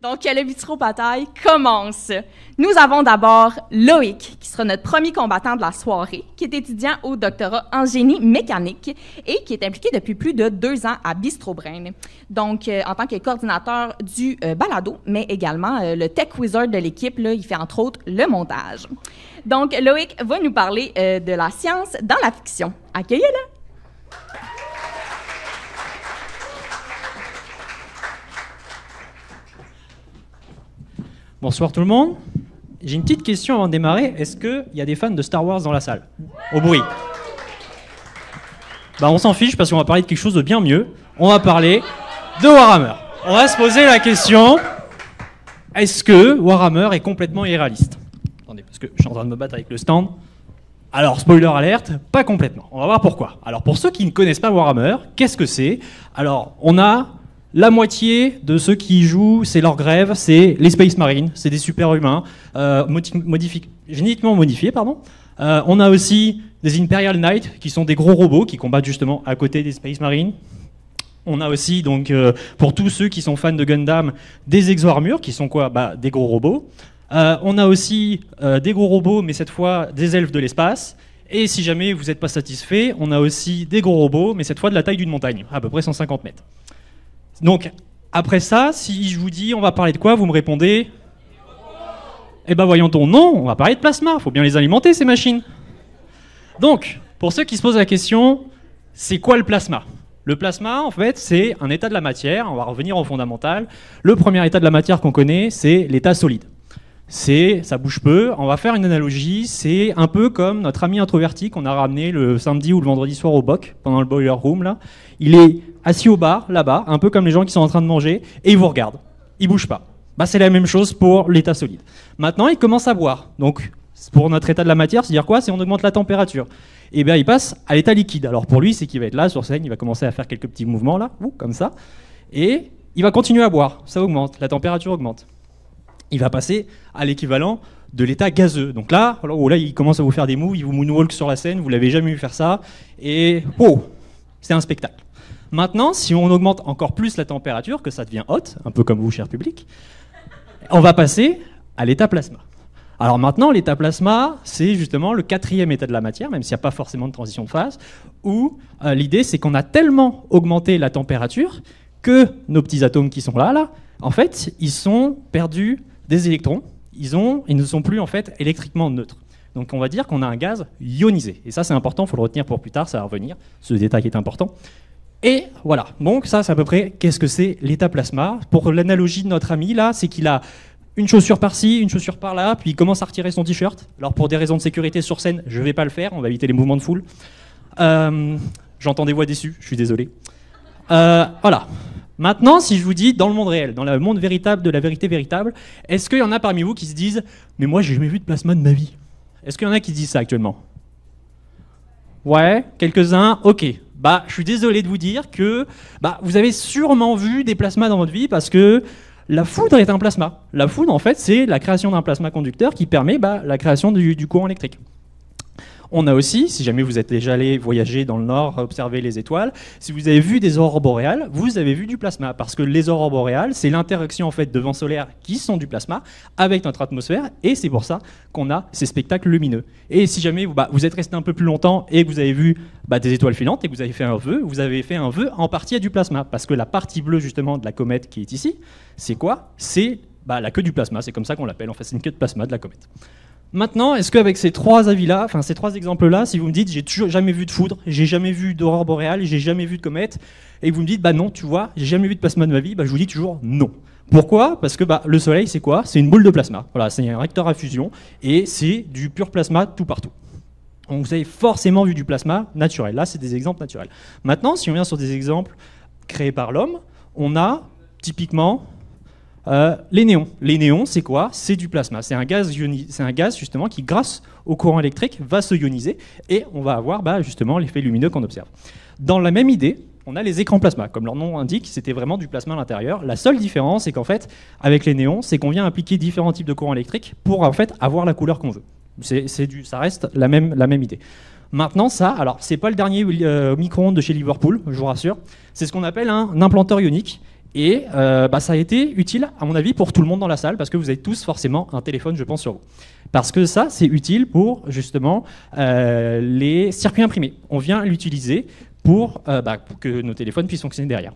Donc, le vitro-bataille commence. Nous avons d'abord Loïc, qui sera notre premier combattant de la soirée, qui est étudiant au doctorat en génie mécanique et qui est impliqué depuis plus de 2 ans à Bistro Brain. Donc, en tant que coordinateur du balado, mais également le tech wizard de l'équipe, là, il fait entre autres le montage. Donc, Loïc va nous parler de la science dans la fiction. Accueillez-le! Bonsoir tout le monde. J'ai une petite question avant de démarrer. Est-ce qu'il y a des fans de Star Wars dans la salle? Au bruit. Bah on s'en fiche parce qu'on va parler de quelque chose de bien mieux. On va parler de Warhammer. On va se poser la question, est-ce que Warhammer est complètement irréaliste? Attendez, parce que je suis en train de me battre avec le stand. Alors, spoiler alerte, pas complètement. On va voir pourquoi. Alors, pour ceux qui ne connaissent pas Warhammer, qu'est-ce que c'est? Alors, on a la moitié de ceux qui y jouent, c'est leur grève, c'est les Space Marines, c'est des super-humains, génétiquement modifiés, pardon. On a aussi des Imperial Knights, qui sont des gros robots qui combattent justement à côté des Space Marines. On a aussi, donc, pour tous ceux qui sont fans de Gundam, des exo-armures, qui sont quoi? Bah, des gros robots. On a aussi des gros robots, mais cette fois des elfes de l'espace. Et si jamais vous n'êtes pas satisfait, on a aussi des gros robots, mais cette fois de la taille d'une montagne, à peu près 150 mètres. Donc, après ça, si je vous dis on va parler de quoi, vous me répondez? Eh ben voyons ton non, on va parler de plasma, il faut bien les alimenter ces machines. Donc, pour ceux qui se posent la question, c'est quoi le plasma? Le plasma, en fait, c'est un état de la matière, on va revenir au fondamental. Le premier état de la matière qu'on connaît, c'est l'état solide. Ça bouge peu, on va faire une analogie, c'est un peu comme notre ami introverti qu'on a ramené le samedi ou le vendredi soir au BOC, pendant le boiler room, là. Il est assis au bar, là-bas, un peu comme les gens qui sont en train de manger, et il vous regarde. Il bouge pas. Bah, c'est la même chose pour l'état solide. Maintenant, il commence à boire. Donc, pour notre état de la matière, c'est-à-dire quoi? C'est on augmente la température. Et bien, il passe à l'état liquide. Alors, pour lui, c'est qu'il va être là, sur scène, il va commencer à faire quelques petits mouvements, là, comme ça. Et il va continuer à boire. Ça augmente, la température augmente. Il va passer à l'équivalent de l'état gazeux. Donc là, il commence à vous faire des moves, il vous moonwalk sur la scène, vous l'avez jamais vu faire ça, et c'est un spectacle. Maintenant, si on augmente encore plus la température, que ça devient haute, un peu comme vous, cher public, on va passer à l'état plasma. Alors maintenant, l'état plasma, c'est justement le 4e état de la matière, même s'il n'y a pas forcément de transition de phase, où l'idée, c'est qu'on a tellement augmenté la température que nos petits atomes qui sont là, en fait, ils sont perdus des électrons, ils ne sont plus en fait électriquement neutres. Donc on va dire qu'on a un gaz ionisé. Et ça c'est important, il faut le retenir pour plus tard, ça va revenir, ce détail est important. Et voilà, donc ça c'est à peu près qu'est-ce que c'est l'état plasma. Pour l'analogie de notre ami là, c'est qu'il a une chaussure par-ci, une chaussure par-là, puis il commence à retirer son t-shirt. Alors pour des raisons de sécurité sur scène, je ne vais pas le faire, on va éviter les mouvements de foule. J'entends des voix déçues, je suis désolé. Voilà. Maintenant, si je vous dis, dans le monde réel, dans le monde véritable, de la vérité véritable, est-ce qu'il y en a parmi vous qui se disent « Mais moi, j'ai jamais vu de plasma de ma vie ». Est-ce qu'il y en a qui disent ça actuellement? Ouais, quelques-uns, ok. Bah, je suis désolé de vous dire que vous avez sûrement vu des plasmas dans votre vie parce que la foudre est un plasma. La foudre, en fait, c'est la création d'un plasma conducteur qui permet la création du courant électrique. On a aussi, si jamais vous êtes déjà allé voyager dans le Nord, observer les étoiles, si vous avez vu des aurores boréales, vous avez vu du plasma. Parce que les aurores boréales, c'est l'interaction en fait de vents solaires qui sont du plasma avec notre atmosphère, et c'est pour ça qu'on a ces spectacles lumineux. Et si jamais vous êtes resté un peu plus longtemps et que vous avez vu des étoiles filantes et que vous avez fait un vœu, vous avez fait un vœu en partie à du plasma. Parce que la partie bleue justement de la comète qui est ici, c'est quoi? C'est la queue du plasma, c'est comme ça qu'on l'appelle, en fait c'est une queue de plasma de la comète. Maintenant, est-ce qu'avec ces trois avis-là, enfin ces trois exemples-là, si vous me dites j'ai toujours jamais vu de foudre, j'ai jamais vu d'aurore boréale, j'ai jamais vu de comète, et vous me dites non, tu vois, j'ai jamais vu de plasma de ma vie, je vous dis toujours non. Pourquoi? Parce que le Soleil, c'est quoi? C'est une boule de plasma. Voilà, c'est un réacteur à fusion, et c'est du pur plasma tout partout. Donc vous avez forcément vu du plasma naturel. Là, c'est des exemples naturels. Maintenant, si on vient sur des exemples créés par l'homme, on a typiquement les néons. Les néons, c'est quoi? C'est du plasma. C'est un gaz justement qui, grâce au courant électrique, va se ioniser et on va avoir justement l'effet lumineux qu'on observe. Dans la même idée, on a les écrans plasma. Comme leur nom indique, c'était vraiment du plasma à l'intérieur. La seule différence, c'est qu'en fait, avec les néons, c'est qu'on vient appliquer différents types de courants électriques pour en fait avoir la couleur qu'on veut. Ça reste la même idée. Maintenant, ça, alors c'est pas le dernier micro-ondes de chez Liverpool, je vous rassure. C'est ce qu'on appelle un implanteur ionique. Et ça a été utile, à mon avis, pour tout le monde dans la salle, parce que vous avez tous forcément un téléphone, je pense, sur vous. Parce que ça, c'est utile pour, justement, les circuits imprimés. On vient l'utiliser pour que nos téléphones puissent fonctionner derrière.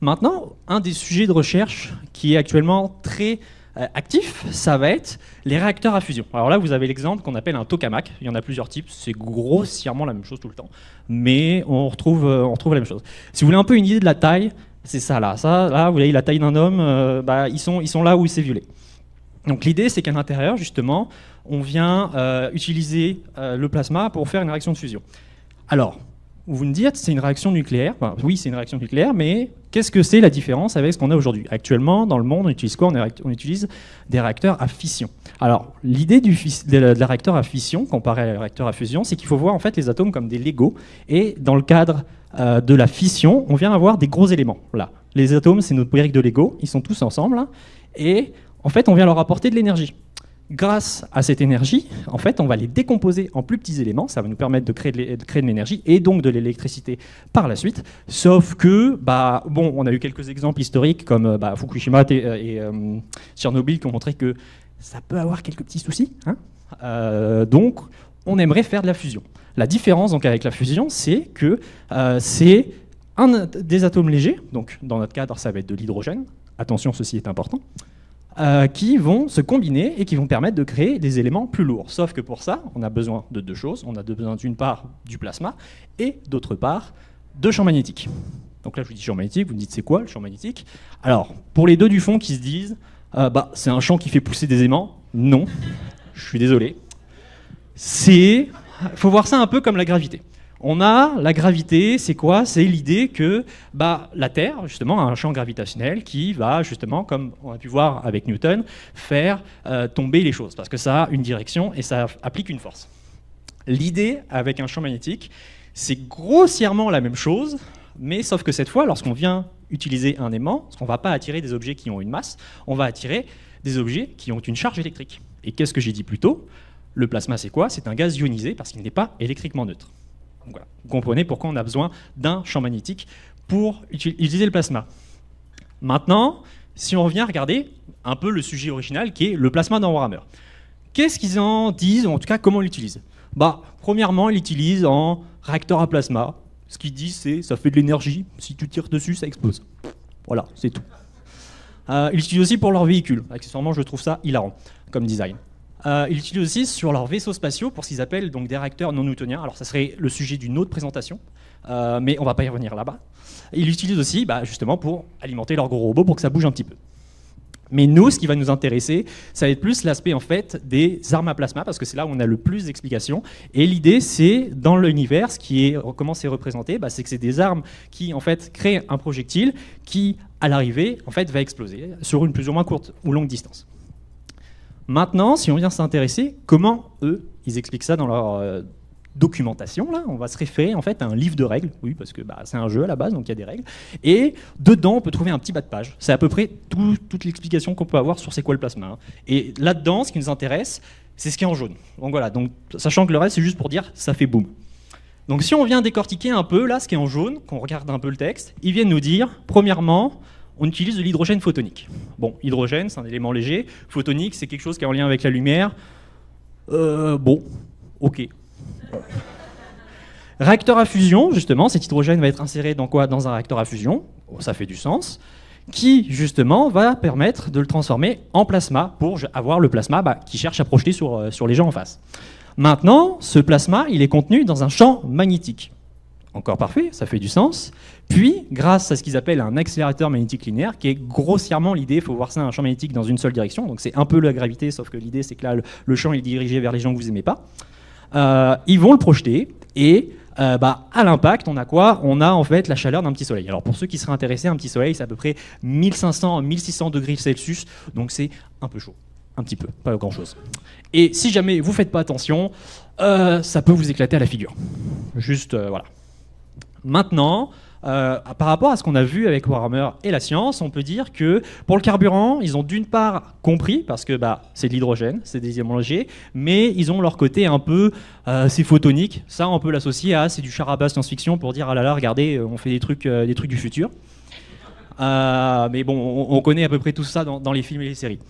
Maintenant, un des sujets de recherche qui est actuellement très actif, ça va être les réacteurs à fusion. Alors là, vous avez l'exemple qu'on appelle un tokamak. Il y en a plusieurs types. C'est grossièrement la même chose tout le temps, mais on retrouve la même chose. Si vous voulez un peu une idée de la taille, c'est ça là. Ça là, vous voyez la taille d'un homme. Ils sont là où il s'est violé. Donc l'idée, c'est qu'à l'intérieur, justement, on vient utiliser le plasma pour faire une réaction de fusion. Alors, vous me dites, c'est une réaction nucléaire. Enfin, oui, c'est une réaction nucléaire, mais qu'est-ce que c'est la différence avec ce qu'on a aujourd'hui? Actuellement, dans le monde, on utilise quoi? On utilise des réacteurs à fission. Alors, l'idée de la réacteur à fission, comparé à la réacteur à fusion, c'est qu'il faut voir en fait les atomes comme des Legos. Et dans le cadre de la fission, on vient avoir des gros éléments. Là, les atomes, c'est notre brique de Lego. Ils sont tous ensemble. Là, et en fait, on vient leur apporter de l'énergie. Grâce à cette énergie, en fait, on va les décomposer en plus petits éléments. Ça va nous permettre de créer de l'énergie et donc de l'électricité par la suite. Sauf que, on a eu quelques exemples historiques comme Fukushima et Tchernobyl qui ont montré que ça peut avoir quelques petits soucis. Donc, on aimerait faire de la fusion. La différence donc avec la fusion, c'est que c'est des atomes légers. Donc, dans notre cadre, ça va être de l'hydrogène. Attention, ceci est important. Qui vont se combiner et qui vont permettre de créer des éléments plus lourds. Sauf que pour ça, on a besoin de deux choses. On a besoin d'une part du plasma et d'autre part de champs magnétiques. Donc là, je vous dis champ magnétique, vous me dites c'est quoi le champ magnétique? Alors, pour les deux du fond qui se disent c'est un champ qui fait pousser des aimants, non, je suis désolé. Il faut voir ça un peu comme la gravité. On a la gravité, c'est quoi? C'est l'idée que la Terre, justement, a un champ gravitationnel qui va, justement, comme on a pu voir avec Newton, faire tomber les choses, parce que ça a une direction et ça applique une force. L'idée avec un champ magnétique, c'est grossièrement la même chose, mais sauf que cette fois, lorsqu'on vient utiliser un aimant, parce qu'on ne va pas attirer des objets qui ont une masse, on va attirer des objets qui ont une charge électrique. Et qu'est-ce que j'ai dit plus tôt? Le plasma, c'est quoi? C'est un gaz ionisé parce qu'il n'est pas électriquement neutre. Donc voilà. Vous comprenez pourquoi on a besoin d'un champ magnétique pour utiliser le plasma. Maintenant, si on revient à regarder un peu le sujet original qui est le plasma dans Warhammer. Qu'est-ce qu'ils en disent, ou en tout cas comment ils l'utilisent? Premièrement, ils l'utilisent en réacteur à plasma. Ce qu'ils disent, c'est ça fait de l'énergie, si tu tires dessus, ça explose. Voilà, c'est tout. Ils l'utilisent aussi pour leurs véhicules. Accessoirement, je trouve ça hilarant comme design. Ils l'utilisent aussi sur leurs vaisseaux spatiaux pour ce qu'ils appellent donc des réacteurs non newtoniens. Alors ça serait le sujet d'une autre présentation, mais on ne va pas y revenir là-bas. Ils l'utilisent aussi justement pour alimenter leurs gros robots pour que ça bouge un petit peu. Mais nous, ce qui va nous intéresser, ça va être plus l'aspect en fait des armes à plasma, parce que c'est là où on a le plus d'explications. Et l'idée, c'est dans l'univers, comment c'est représenté, c'est que c'est des armes qui en fait créent un projectile qui, à l'arrivée, en fait, va exploser sur une plus ou moins courte ou longue distance. Maintenant, si on vient s'intéresser, comment eux, ils expliquent ça dans leur documentation, là, on va se référer en fait à un livre de règles, oui, parce que c'est un jeu à la base, donc il y a des règles, et dedans on peut trouver un petit bas de page. C'est à peu près toute l'explication qu'on peut avoir sur c'est quoi le plasma. Et là-dedans, ce qui nous intéresse, c'est ce qui est en jaune. Donc voilà, donc, sachant que le reste c'est juste pour dire ça fait boum. Donc si on vient décortiquer un peu là, ce qui est en jaune, qu'on regarde un peu le texte, ils viennent nous dire, premièrement, on utilise de l'hydrogène photonique. Bon, hydrogène, c'est un élément léger. Photonique, c'est quelque chose qui est en lien avec la lumière. Ok. Réacteur à fusion, justement, cet hydrogène va être inséré dans quoi? Dans un réacteur à fusion. Ça fait du sens. Qui, justement, va permettre de le transformer en plasma pour avoir le plasma qui cherche à projeter sur les gens en face. Maintenant, ce plasma, il est contenu dans un champ magnétique. Encore parfait, ça fait du sens. Puis, grâce à ce qu'ils appellent un accélérateur magnétique linéaire, qui est grossièrement l'idée, il faut voir ça, un champ magnétique dans une seule direction, donc c'est un peu la gravité, sauf que l'idée c'est que là, le champ est dirigé vers les gens que vous n'aimez pas. Ils vont le projeter, et à l'impact, on a quoi? On a en fait la chaleur d'un petit soleil. Alors pour ceux qui seraient intéressés, un petit soleil, c'est à peu près 1500 à 1600 degrés Celsius, donc c'est un peu chaud. Un petit peu, pas grand-chose. Et si jamais vous ne faites pas attention, ça peut vous éclater à la figure. Juste, voilà. Maintenant, par rapport à ce qu'on a vu avec Warhammer et la science, on peut dire que pour le carburant, ils ont d'une part compris, parce que c'est de l'hydrogène, c'est des éléments légers, mais ils ont leur côté un peu, c'est photonique. Ça, on peut l'associer à c'est du charabia science-fiction pour dire ah là là, regardez, on fait des trucs du futur. Mais bon, on connaît à peu près tout ça dans les films et les séries.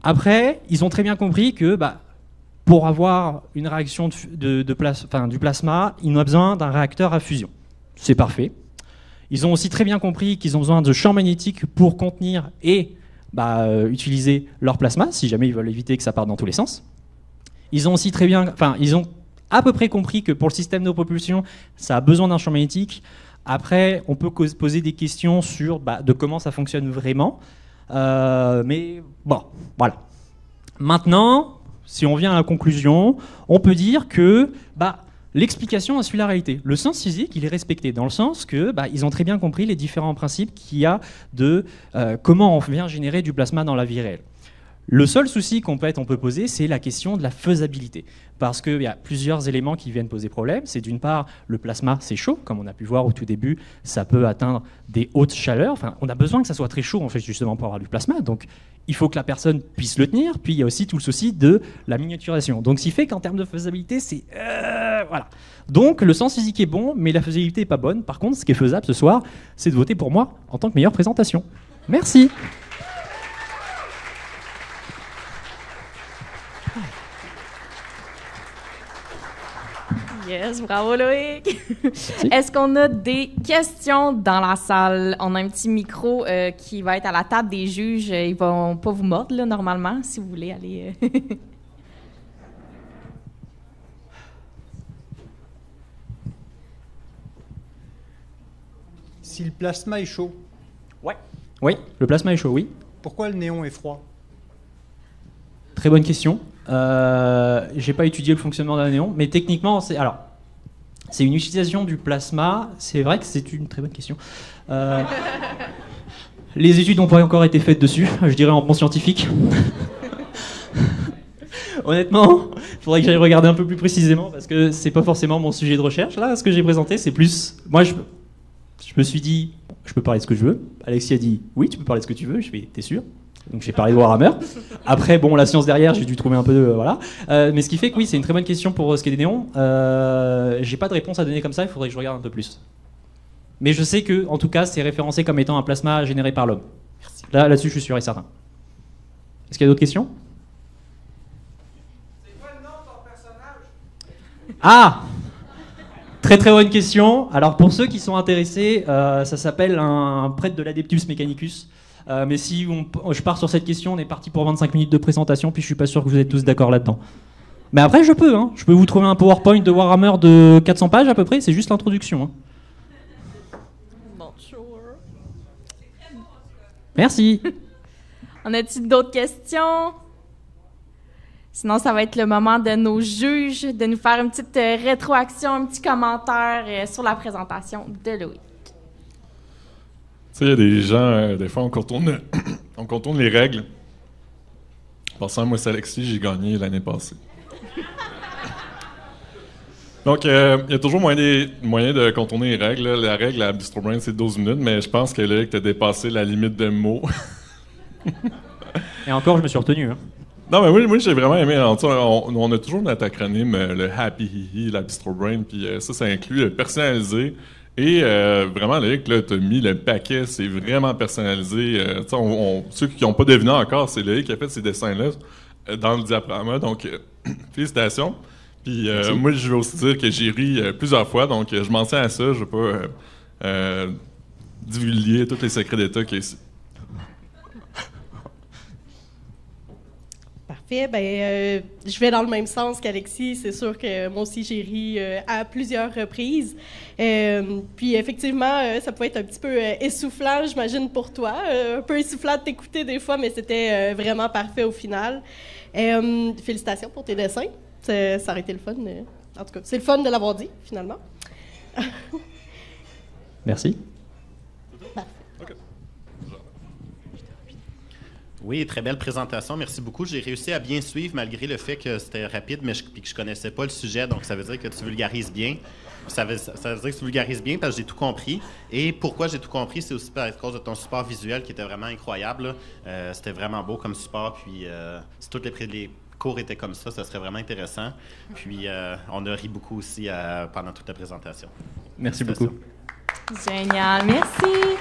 Après, ils ont très bien compris que pour avoir une réaction du plasma, il a besoin d'un réacteur à fusion. C'est parfait. Ils ont aussi très bien compris qu'ils ont besoin de champs magnétiques pour contenir et utiliser leur plasma, si jamais ils veulent éviter que ça parte dans tous les sens. Ils ont aussi ils ont à peu près compris que pour le système de propulsion, ça a besoin d'un champ magnétique. Après, on peut poser des questions sur de comment ça fonctionne vraiment. Mais bon, voilà. Maintenant, si on vient à la conclusion, on peut dire que l'explication a suivi la réalité. Le sens physique, il est respecté, dans le sens que ils ont très bien compris les différents principes qu'il y a de comment on vient générer du plasma dans la vie réelle. Le seul souci qu'on peut poser, c'est la question de la faisabilité. Parce qu'il y a plusieurs éléments qui viennent poser problème. C'est d'une part, le plasma, c'est chaud. Comme on a pu voir au tout début, ça peut atteindre des hautes chaleurs. Enfin, on a besoin que ça soit très chaud, en fait, justement, pour avoir du plasma. Donc, il faut que la personne puisse le tenir. Puis, il y a aussi tout le souci de la miniaturisation. Donc, ce qui fait qu'en termes de faisabilité, c'est... voilà. Donc, le sens physique est bon, mais la faisabilité n'est pas bonne. Par contre, ce qui est faisable ce soir, c'est de voter pour moi en tant que meilleure présentation. Merci. Yes, bravo Loïc. Est-ce qu'on a des questions dans la salle? On a un petit micro qui va être à la table des juges. Ils vont pas vous mordre, là, normalement, si vous voulez aller... Si le plasma est chaud, Ouais. Oui, le plasma est chaud, oui. pourquoi le néon est froid? Très bonne question. J'ai pas étudié le fonctionnement d'un néon, mais techniquement, c'est une utilisation du plasma. C'est vrai que c'est une très bonne question. Les études n'ont pas encore été faites dessus, je dirais en bon scientifique. Honnêtement, il faudrait que j'aille regarder un peu plus précisément parce que c'est pas forcément mon sujet de recherche. Là, ce que j'ai présenté, c'est plus. Moi, je me suis dit, je peux parler de ce que je veux. Alexis a dit, oui, tu peux parler de ce que tu veux. Je fais, t'es sûr? Donc j'ai parlé de Warhammer. Après, bon, la science derrière, j'ai dû trouver un peu de... voilà. Mais ce qui fait que oui, c'est une très bonne question pour ce qui est des néons. J'ai pas de réponse à donner comme ça, il faudrait que je regarde un peu plus. Mais je sais que, en tout cas, c'est référencé comme étant un plasma généré par l'homme. Là-dessus, je suis sûr et certain. Est-ce qu'il y a d'autres questions? C'est quoi le nom de ton personnage? Ah! Très très bonne question. Alors pour ceux qui sont intéressés, ça s'appelle un prêtre de l'Adeptus Mechanicus. Mais si je pars sur cette question, on est parti pour 25 minutes de présentation, puis je suis pas sûr que vous êtes tous d'accord là-dedans. Mais après, je peux vous trouver un PowerPoint de Warhammer de 400 pages à peu près, c'est juste l'introduction. Bonjour. Merci. On a-t-il d'autres questions? Sinon, ça va être le moment de nos juges de nous faire une petite rétroaction, un petit commentaire sur la présentation de Loïc. Tu sais, il y a des gens, des fois, on contourne les règles. Pensant, moi, c'est Alexis, j'ai gagné l'année passée. Donc, il y a toujours moyen de contourner les règles. Là. La règle à Bistro Brain, c'est 12 minutes, mais je pense que là, tu as dépassé la limite de mots. Et encore, je me suis retenu. Hein. Non, mais moi j'ai vraiment aimé. On a toujours notre acronyme, le Happy Hihi, la Bistro Brain, puis ça inclut le personnalisé. Et vraiment, Loïc, là, t'as mis le paquet, c'est vraiment personnalisé. Ceux qui n'ont pas deviné encore, c'est Loïc qui a fait ces dessins-là dans le diaporama. Donc, félicitations. Puis moi, je veux aussi dire que j'ai ri plusieurs fois, donc je m'en tiens à ça. Je ne veux pas divulguer tous les secrets d'État qu'il y a ici. Parfait. Je vais dans le même sens qu'Alexis. C'est sûr que moi aussi, j'ai ri à plusieurs reprises. Puis effectivement, ça pouvait être un petit peu essoufflant, j'imagine, pour toi. Un peu essoufflant de t'écouter des fois, mais c'était vraiment parfait au final. Félicitations pour tes dessins. Ça aurait été le fun. En tout cas, c'est le fun de l'avoir dit, finalement. Merci. Oui, très belle présentation. Merci beaucoup. J'ai réussi à bien suivre malgré le fait que c'était rapide, mais que je connaissais pas le sujet. Donc, ça veut dire que tu vulgarises bien. Ça veut dire que tu vulgarises bien parce que j'ai tout compris. Et pourquoi j'ai tout compris, c'est aussi à cause de ton support visuel qui était vraiment incroyable. C'était vraiment beau comme support. Puis, si toutes les cours étaient comme ça serait vraiment intéressant. Puis, on a ri beaucoup aussi pendant toute la présentation. Merci beaucoup. Génial. Merci.